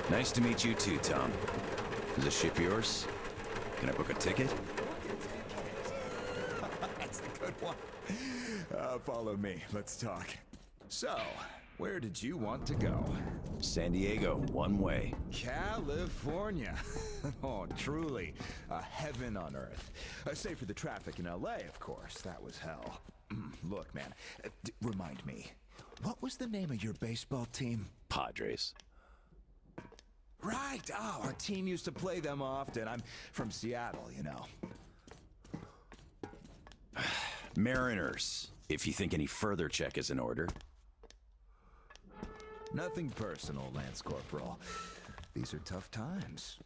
Nice to meet you too, Tom. Is the ship yours? Can I book a ticket? That's a good one. Follow me. Let's talk. So, where did you want to go? San Diego, one way. California. Oh, truly. A heaven on earth. Save for the traffic in LA, of course. That was hell. Look, man. Remind me. What was the name of your baseball team? Padres. Right. Oh, our team used to play them often. I'm from Seattle, you know. Mariners. If you think any further check is in order. Nothing personal, Lance Corporal. These are tough times.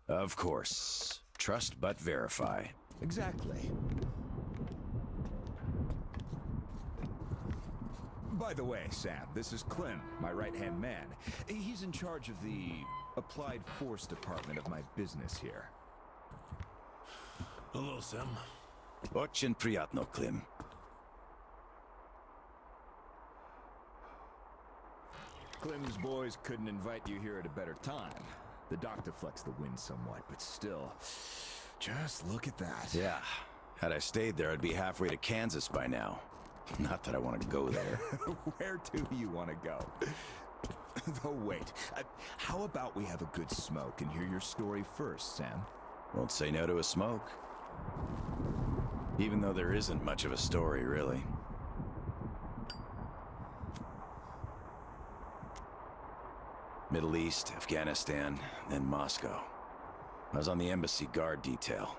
Of course. Trust but verify. Exactly. By the way, Sam, this is Clem, my right-hand man. He's in charge of the Applied Force department of my business here. Hello, Sam. Очень приятно, Clem. Clem's boys couldn't invite you here at a better time. The dock deflects the wind somewhat, but still, just look at that. Yeah. Had I stayed there, I'd be halfway to Kansas by now. Not that I want to go there. Where do you want to go? Though wait, how about we have a good smoke and hear your story first, Sam? Won't say no to a smoke. Even though there isn't much of a story, really. Middle East, Afghanistan, then Moscow. I was on the embassy guard detail.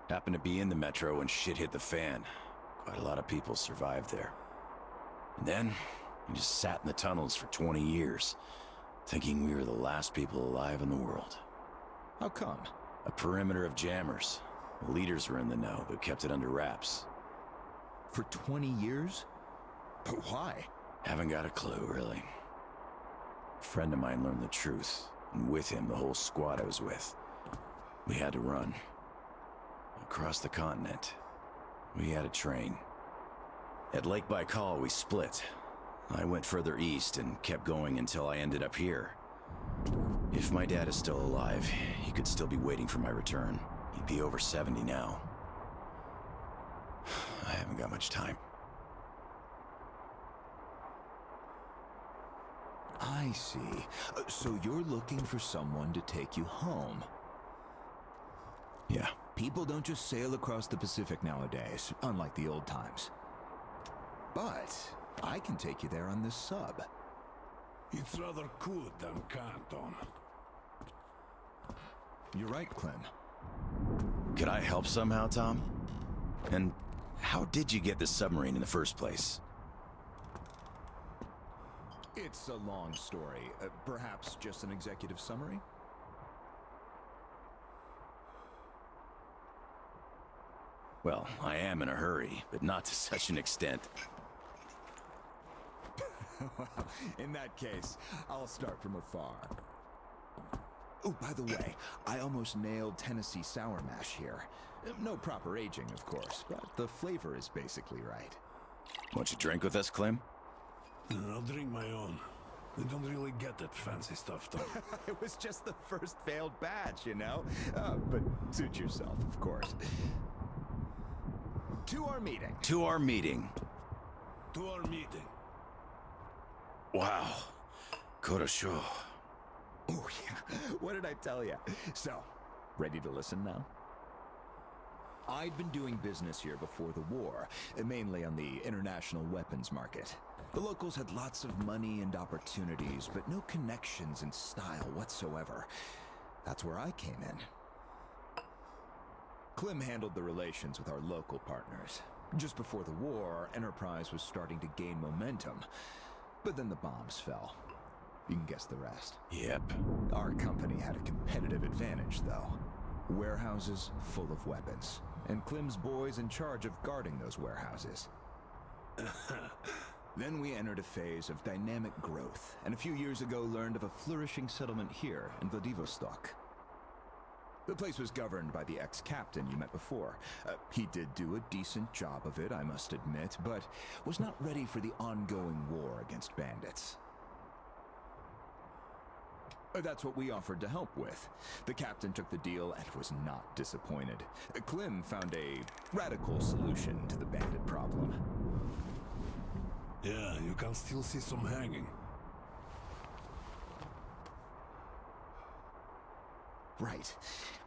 Happened to be in the metro when shit hit the fan. Quite a lot of people survived there. And then, we just sat in the tunnels for 20 years, thinking we were the last people alive in the world. How come? A perimeter of jammers. The leaders were in the know, but kept it under wraps. For 20 years? But why? Haven't got a clue, really. A friend of mine learned the truth, and with him, the whole squad I was with. We had to run. Across the continent. We had a train. At Lake Baikal, we split. I went further east and kept going until I ended up here. If my dad is still alive, he could still be waiting for my return. He'd be over 70 now. I haven't got much time. I see. So you're looking for someone to take you home. Yeah. People don't just sail across the Pacific nowadays, unlike the old times. But I can take you there on this sub. It's rather cool than Canton. You're right, Clem. Could I help somehow, Tom? And how did you get this submarine in the first place? It's a long story. Perhaps just an executive summary? Well, I am in a hurry, but not to such an extent. Well, in that case, I'll start from afar. Oh, by the way, I almost nailed Tennessee sour mash here. No proper aging, of course, but the flavor is basically right. Want you drink with us, Clem? I'll drink my own. I don't really get that fancy stuff, though. It was just the first failed batch, you know? But suit yourself, of course. To our meeting. To our meeting. To our meeting. Wow. Korosho. Oh, yeah. What did I tell you? So, ready to listen now? I'd been doing business here before the war, mainly on the international weapons market. The locals had lots of money and opportunities, but no connections and style whatsoever. That's where I came in. Clem handled the relations with our local partners. Just before the war, our enterprise was starting to gain momentum. But then the bombs fell. You can guess the rest. Yep. Our company had a competitive advantage, though. Warehouses full of weapons. And Clem's boys in charge of guarding those warehouses. Then we entered a phase of dynamic growth, and a few years ago learned of a flourishing settlement here in Vladivostok. The place was governed by the ex-captain you met before. He did do a decent job of it, I must admit, but was not ready for the ongoing war against bandits. That's what we offered to help with. The captain took the deal and was not disappointed. Clem found a radical solution to the bandit problem. Yeah, you can still see some hanging. Right.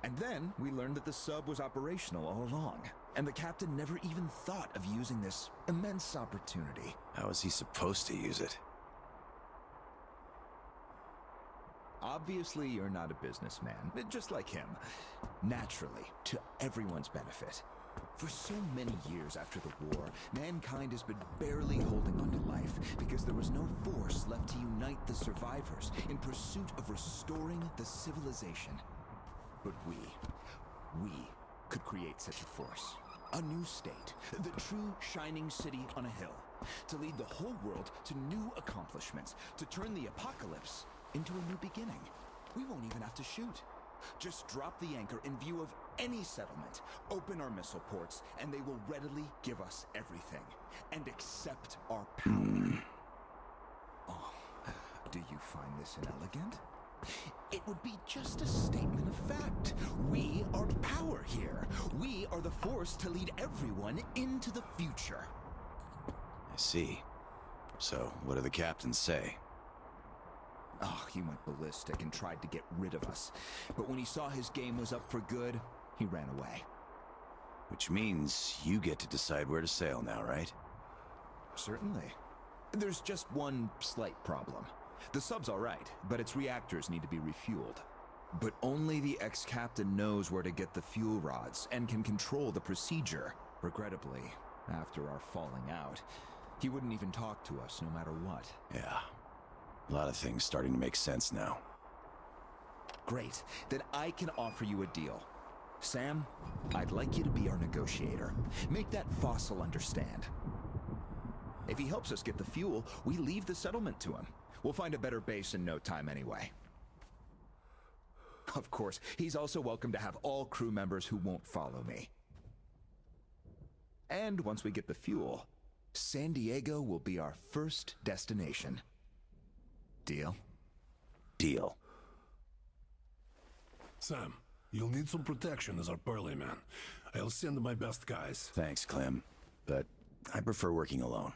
And then we learned that the sub was operational all along, and the captain never even thought of using this immense opportunity. How is he supposed to use it? Obviously, you're not a businessman, just like him. Naturally, to everyone's benefit. For so many years after the war, mankind has been barely holding on to life because there was no force left to unite the survivors in pursuit of restoring the civilization. But we could create such a force. A new state, the true shining city on a hill, to lead the whole world to new accomplishments, to turn the apocalypse into a new beginning. We won't even have to shoot. Just drop the anchor in view of any settlement, open our missile ports, and they will readily give us everything, and accept our power. Oh, do you find this inelegant? It would be just a statement of fact. We are power here. We are the force to lead everyone into the future. I see. So, what do the captains say? Oh, he went ballistic and tried to get rid of us. But when he saw his game was up for good, he ran away. Which means you get to decide where to sail now, right? Certainly. There's just one slight problem. The sub's all right, but its reactors need to be refueled. But only the ex-captain knows where to get the fuel rods and can control the procedure. Regrettably, after our falling out, he wouldn't even talk to us no matter what. Yeah. A lot of things starting to make sense now. Great. Then I can offer you a deal. Sam, I'd like you to be our negotiator. Make that fossil understand. If he helps us get the fuel, we leave the settlement to him. We'll find a better base in no time anyway. Of course, he's also welcome to have all crew members who won't follow me. And once we get the fuel, San Diego will be our first destination. Deal? Deal. Sam, you'll need some protection as our Pearly man. I'll send my best guys. Thanks, Clem. But I prefer working alone.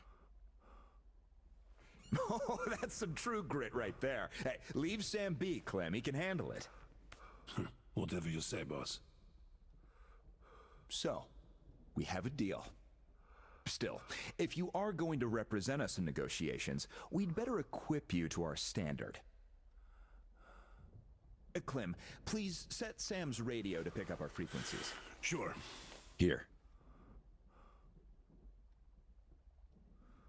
Oh, that's some true grit right there. Hey, leave Sam be, Clem. He can handle it. Whatever you say, boss. So, we have a deal. Still, if you are going to represent us in negotiations, we'd better equip you to our standard. Clem, please set Sam's radio to pick up our frequencies. Sure. Here.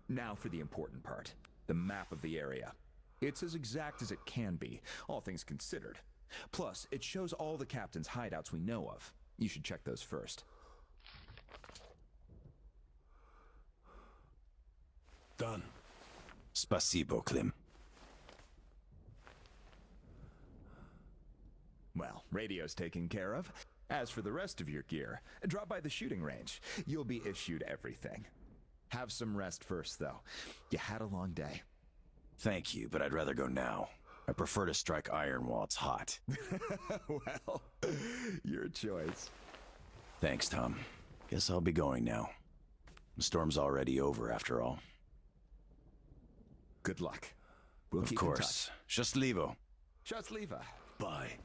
Now for the important part. The map of the area. It's as exact as it can be, all things considered. Plus, it shows all the captain's hideouts we know of. You should check those first. Done. Spasibo, Clem. Well, radio's taken care of. As for the rest of your gear, drop by the shooting range. You'll be issued everything. Have some rest first, though. You had a long day. Thank you, but I'd rather go now. I prefer to strike iron while it's hot. Well, your choice. Thanks, Tom. Guess I'll be going now. The storm's already over, after all. Good luck. We'll Of keep course. Счастливо. in touch. Счастливо. Bye.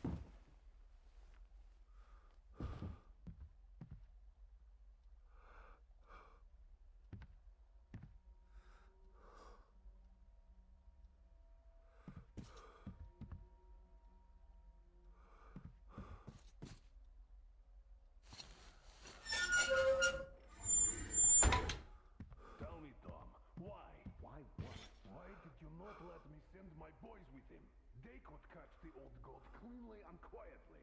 Tell me, Tom, why? Why what? Why did you not let me send my boys with him? They could catch the old goat cleanly and quietly.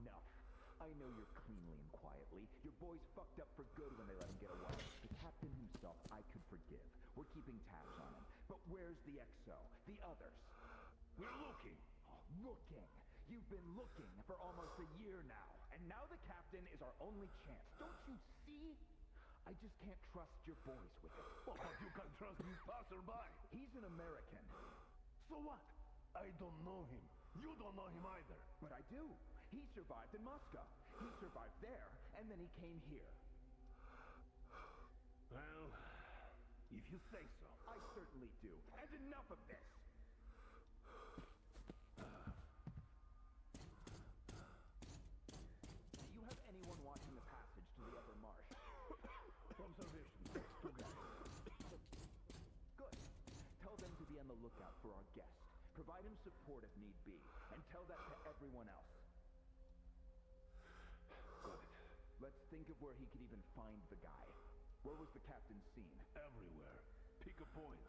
Enough. I know you're cleanly and quietly. Your boys fucked up for good when they let him get away. The captain himself I could forgive. We're keeping tabs on him. But where's the XO? The others? We're looking. Looking. You've been looking for almost a year now. And now the captain is our only chance. Don't you see? I just can't trust your boys with it. But you can trust this passerby. He's an American. So what? I don't know him. You don't know him either. But I do. He survived in Moscow. He survived there, and then he came here. Well, if you say so. I certainly do. And enough of this! Do you have anyone watching the passage to the upper marsh? Observation. Two guys. Good. Tell them to be on the lookout for our guest. Provide him support if need be. And tell that to everyone else. Got it. Let's think of where he could even find the guy. Where was the captain seen? Everywhere. Pick a point.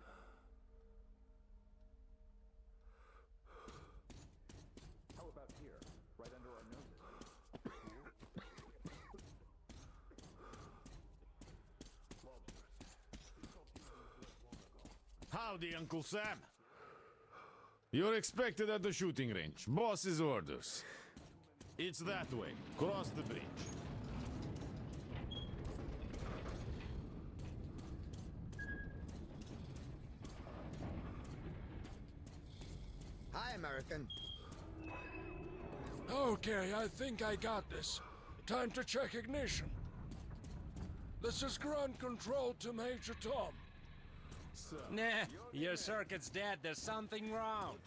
How about here? Right under our noses. Lobsters. We stopped using this long ago. Howdy, Uncle Sam. You're expected at the shooting range. Boss's orders. It's that way. Cross the bridge. Hi, American. Okay, I think I got this. Time to check ignition. This is ground control to Major Tom. Nah, your circuit's dead. There's something wrong.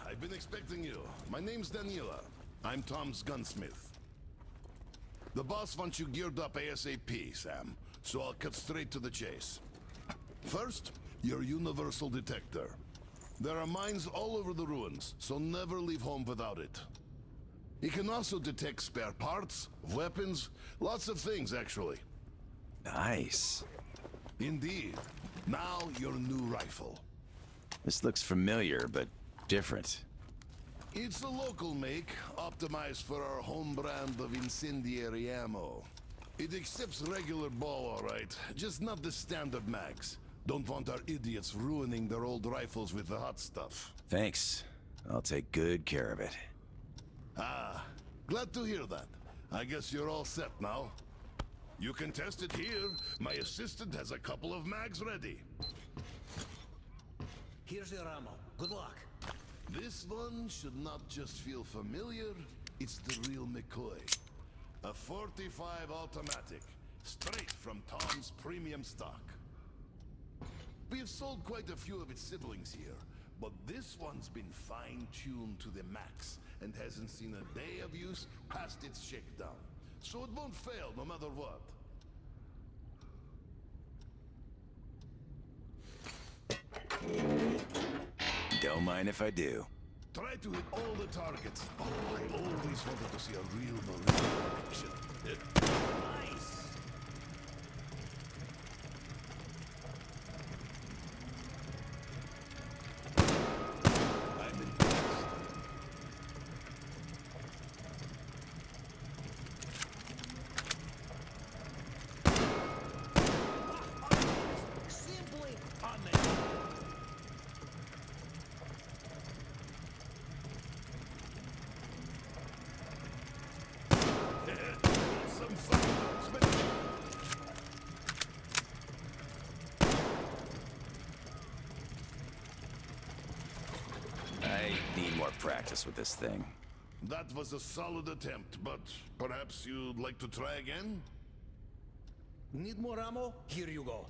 I've been expecting you. My name's Daniela. I'm Tom's gunsmith. The boss wants you geared up ASAP, Sam, so I'll cut straight to the chase. First, your universal detector. There are mines all over the ruins, so never leave home without it. It can also detect spare parts, weapons, lots of things, actually. Nice. Indeed. Now, your new rifle. This looks familiar, but different. It's a local make, optimized for our home brand of incendiary ammo. It accepts regular ball, all right, just not the standard mags. Don't want our idiots ruining their old rifles with the hot stuff. Thanks. I'll take good care of it. Ah, glad to hear that. I guess you're all set now. You can test it here. My assistant has a couple of mags ready. Here's your ammo. Good luck. This one should not just feel familiar, it's the real McCoy. A 45 automatic, straight from Tom's premium stock. We've sold quite a few of its siblings here, but this one's been fine-tuned to the max and hasn't seen a day of use past its shakedown. So it won't fail no matter what. Don't mind if I do. Try to hit all the targets. Oh, I always wanted to see a real Marine in action. Nice! I'm impressed. Simply Some fun. I need more practice with this thing. That was a solid attempt, but perhaps you'd like to try again? Need more ammo? Here you go.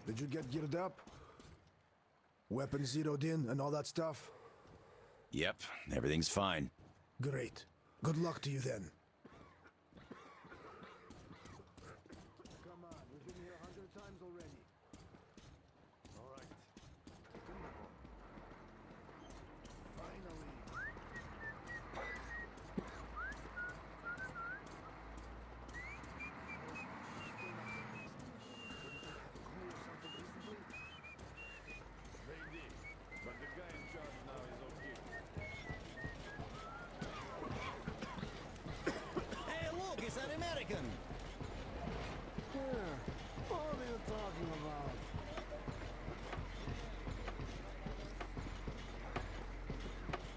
Did you get geared up? Weapons zeroed in and all that stuff? Yep, everything's fine. Great. Good luck to you then. Come on, we've been here 100 times already. All right. Finally. They did, but the guy in charge now is okay. Hey, look, it's an American. What are you talking about?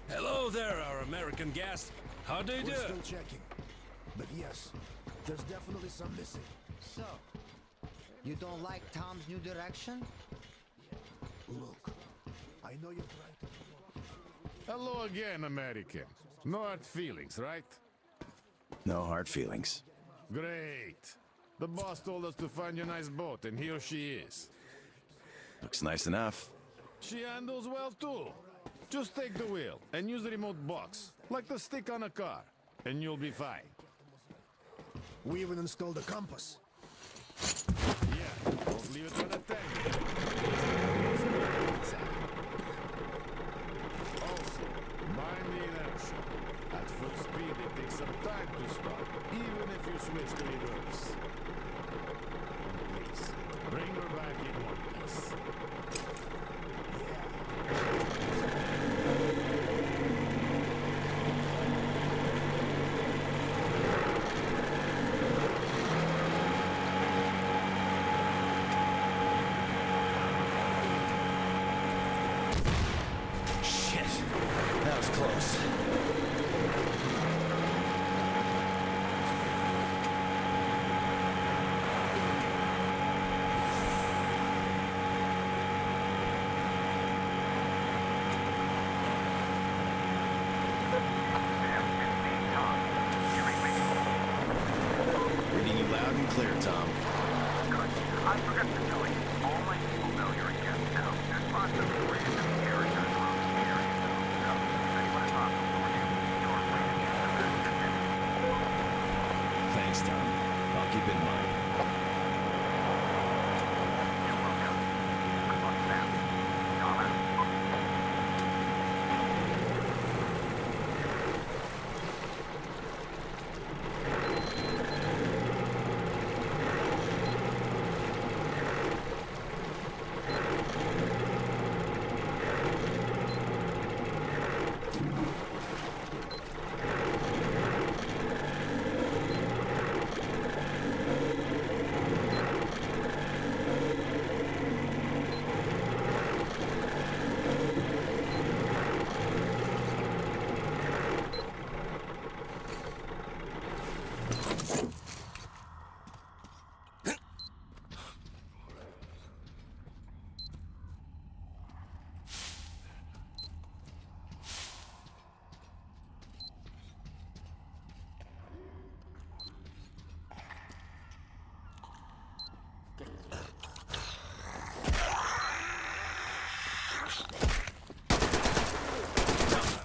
Hello there, our American guest. How do you do? We're still checking. But yes, there's definitely some missing. So, you don't like Tom's new direction? Look, I know you're trying to... Hello again, American. No hard feelings, right? No hard feelings. Great. The boss told us to find you a nice boat, and here she is. Looks nice enough. She handles well, too. Just take the wheel and use the remote box, like the stick on a car, and you'll be fine. We even installed a compass. Yeah, don't leave it unattended. Also, mind the inertia. At full speed, it takes some time to stop, even if you switch to reverse. Please, bring her back in one piece. Shit, that was close. Reading you loud and clear, Tom. I forgot to tell you, all my people know you're a guest now. There's lots of random characters around the area, so if anyone is hostile toward you, you're free to use the best defense. Thanks, Tom. I'll keep it in mind. You're welcome. Good luck, Sam. Tom out.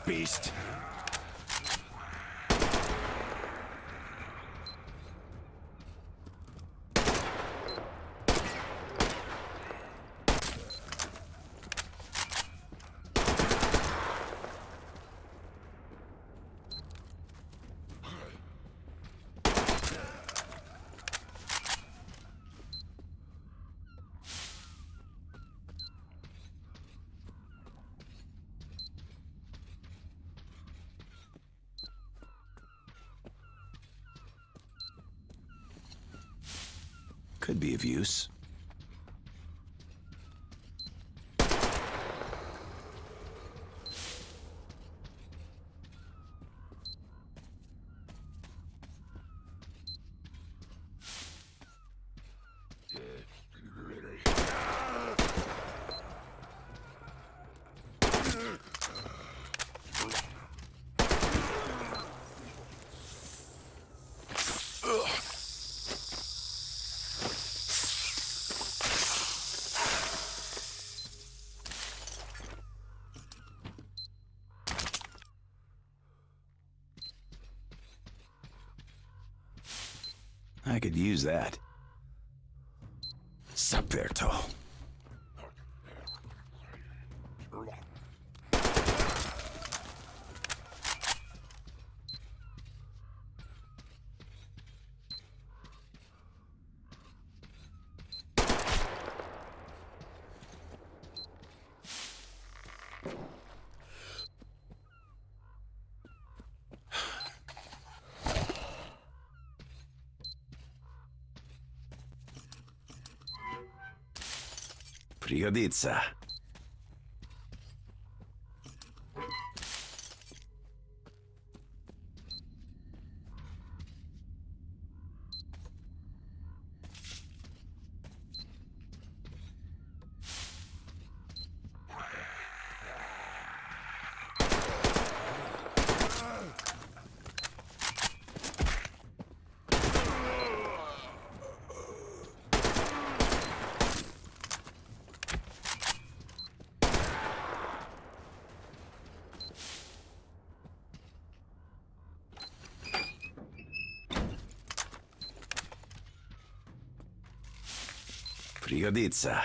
Beast. Could be of use. I could use that. Sup there, tall. Пригодится. Пригодится.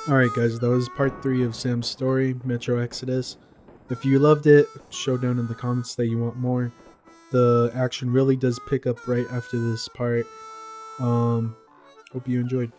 Alright guys, that was part 3 of Sam's story, Metro Exodus. If you loved it, show down in the comments that you want more. The action really does pick up right after this part. Hope you enjoyed.